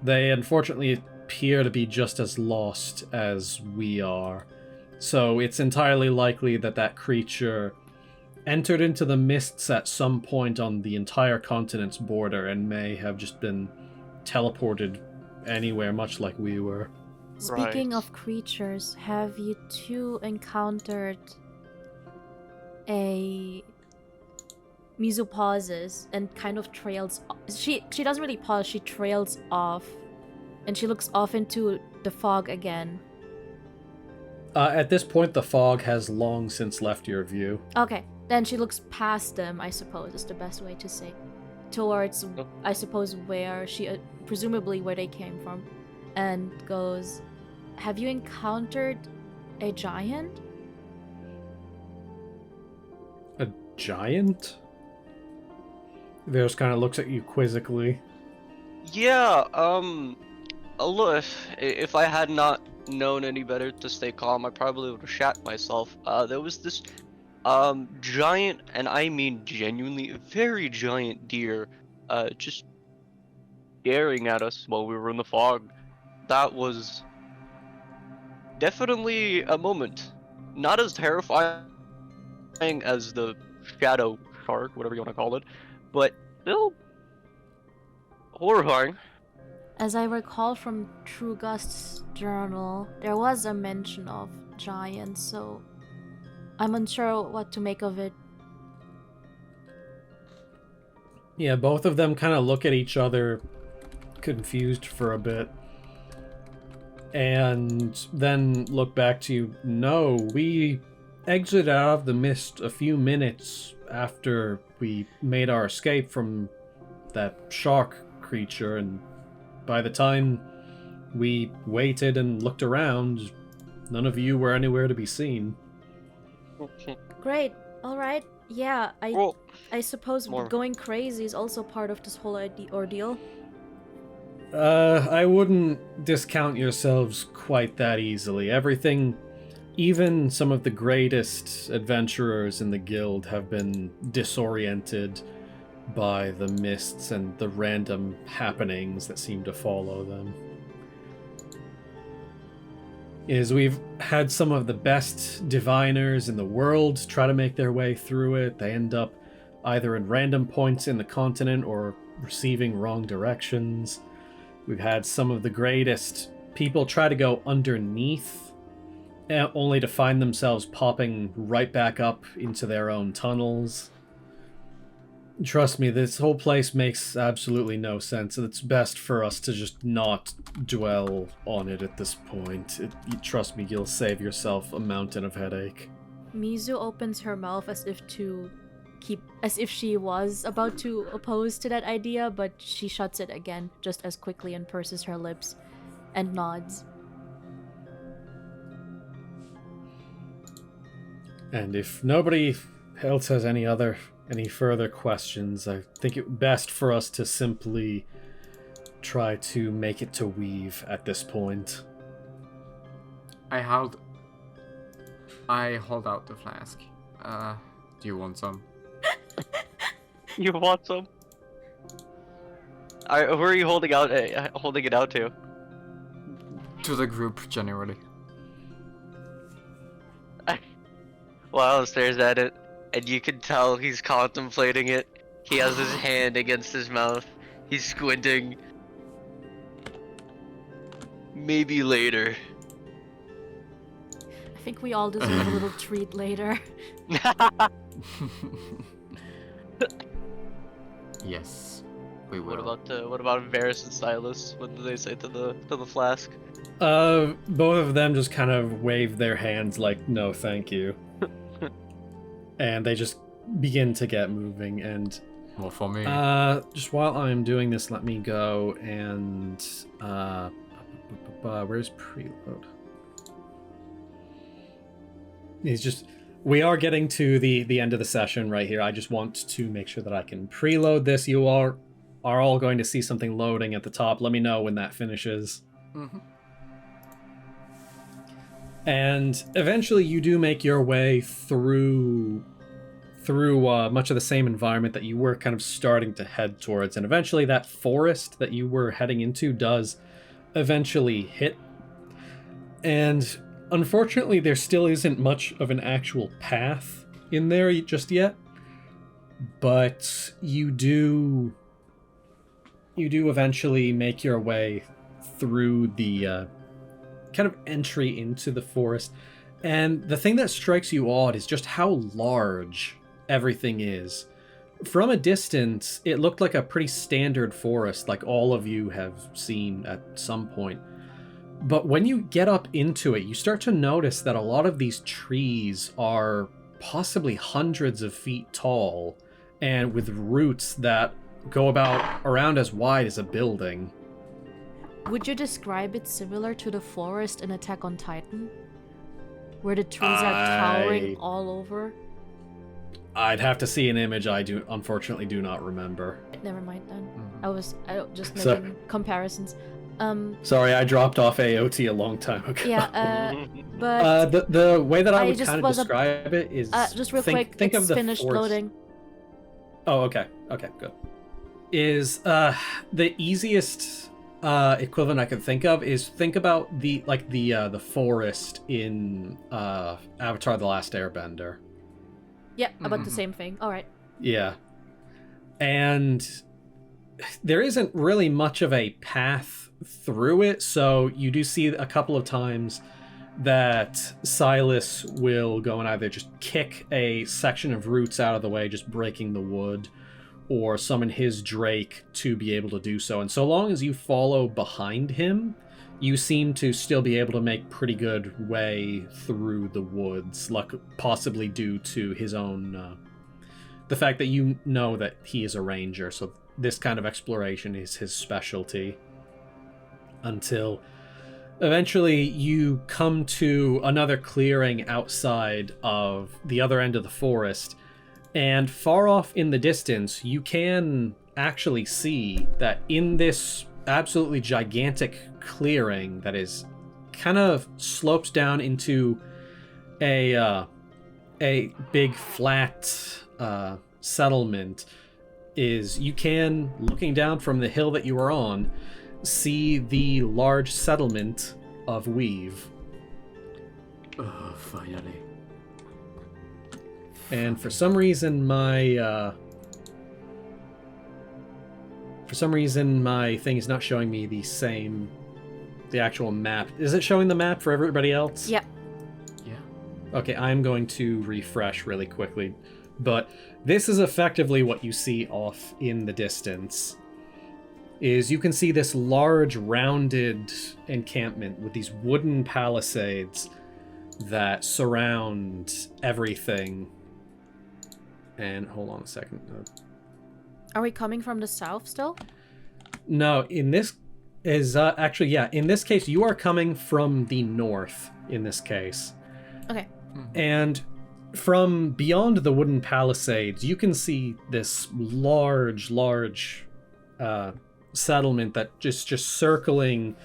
they unfortunately appear to be just as lost as we are. So it's entirely likely that creature entered into the mists at some point on the entire continent's border and may have just been teleported anywhere, much like we were. Speaking Right. of creatures, have you two encountered a... Mizu pauses and kind of trails... She doesn't really pause, she trails off. And she looks off into the fog again. At this point, the fog has long since left your view. Okay, then she looks past them, I suppose, is the best way to say. Towards, I suppose, where she... presumably where they came from. And goes, have you encountered a giant? A giant? Varys kind of looks at you quizzically. Yeah, look, if I had not known any better to stay calm, I probably would have shat myself. There was this, giant, and I mean genuinely very giant deer, just staring at us while we were in the fog. That was definitely a moment. Not as terrifying as the shadow shark, whatever you want to call it, but still horrifying. As I recall from True Gust's journal, there was a mention of giants, so I'm unsure what to make of it. Yeah, both of them kind of look at each other, confused for a bit, and then look back to you. No, we exited out of the mist a few minutes after we made our escape from that shark creature, and by the time we waited and looked around, none of you were anywhere to be seen. Great. All right. Yeah, Well, I suppose more. going crazy is also part of this whole ordeal. I wouldn't discount yourselves quite that easily. Everything, even some of the greatest adventurers in the guild have been disoriented by the mists and the random happenings that seem to follow them. We've had some of the best diviners in the world try to make their way through it. They end up either in random points in the continent or receiving wrong directions. We've had some of the greatest people try to go underneath, only to find themselves popping right back up into their own tunnels. Trust me, this whole place makes absolutely no sense. It's best for us to just not dwell on it at this point. Trust me, you'll save yourself a mountain of headache. Mizu opens her mouth as if she was about to oppose to that idea, but she shuts it again just as quickly and purses her lips and nods. And if nobody else has any further questions, I think it best for us to simply try to make it to Weave at this point. I hold out the flask. Do you want some? You want some? Alright, who are you holding it out to? To the group, generally. Wylle stares at it, and you can tell he's contemplating it. He has his hand against his mouth. He's squinting. Maybe later. I think we all deserve a little treat later. Yes, we will. What about Varys and Silas? What do they say to the flask? Both of them just kind of wave their hands like, no, thank you. And they just begin to get moving, and Well, for me. just while I'm doing this, let me go and where's preload? We are getting to the end of the session right here. I just want to make sure that I can preload this. You are all going to see something loading at the top. Let me know when that finishes. Mm-hmm. And eventually you do make your way through much of the same environment that you were kind of starting to head towards. And eventually that forest that you were heading into does eventually hit. And unfortunately, there still isn't much of an actual path in there just yet. But you do eventually make your way through the kind of entry into the forest. And the thing that strikes you odd is just how large everything is. From a distance, it looked like a pretty standard forest, like all of you have seen at some point. But when you get up into it, you start to notice that a lot of these trees are possibly hundreds of feet tall, and with roots that go around as wide as a building. Would you describe it similar to the forest in Attack on Titan? Where the trees are towering all over? I'd have to see an image. Unfortunately do not remember. Never mind then. Mhm. I was just So- making comparisons. Sorry, I dropped off AOT a long time ago. Yeah, but the way that I I would just kind of was describe it is just real think quick, of it's the finished forest. loading. Oh, okay, good. Is the easiest equivalent I could think of is think about the forest in Avatar: The Last Airbender. Yeah, about the Mhm. same thing. All right. Yeah. And there isn't really much of a path through it, so you do see a couple of times that Silas will go and either just kick a section of roots out of the way, just breaking the wood, or summon his Drake to be able to do so. And so long as you follow behind him, you seem to still be able to make pretty good way through the woods, possibly due to his own... the fact that you know that he is a ranger, so this kind of exploration is his specialty. Until eventually you come to another clearing outside of the other end of the forest, and far off in the distance, you can actually see that in this absolutely gigantic clearing that is kind of slopes down into a big flat settlement, is you can, looking down from the hill that you are on, see the large settlement of Weave. Oh, finally. And for some reason my thing is not showing me the actual map. Is it showing the map for everybody else? Yeah. Yeah. Okay, I'm going to refresh really quickly. But this is effectively what you see off in the distance. Is you can see this large rounded encampment with these wooden palisades that surround everything. And hold on a second. Are we coming from the south still? No, in this is actually, yeah, in this case you are coming from the north in this case. Okay. And from beyond the wooden palisades, you can see this large settlement that just circling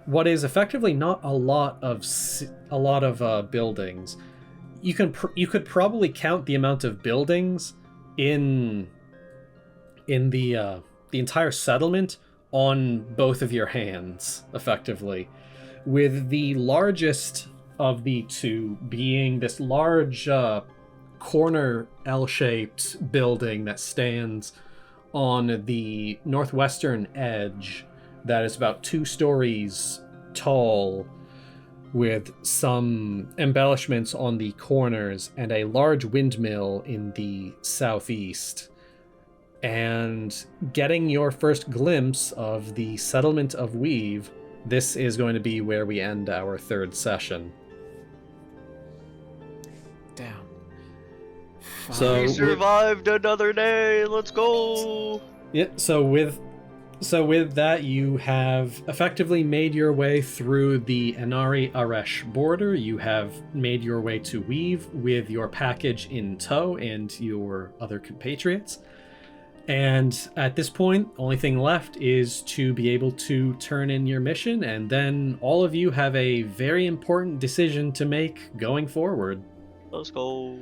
what is effectively not a lot of buildings. You could probably count the amount of buildings in the entire settlement on both of your hands, effectively, with the largest of the two being this large corner L-shaped building that stands on the northwestern edge that is about 2 stories tall, with some embellishments on the corners and a large windmill in the southeast. And getting your first glimpse of the settlement of Weave, this is going to be where we end our 3rd session. Damn. So We survived another day. Let's go. Yeah, so with that, you have effectively made your way through the Inari Aresh border. You have made your way to Weave with your package in tow and your other compatriots. And at this point, only thing left is to be able to turn in your mission, and then all of you have a very important decision to make going forward. Let's go.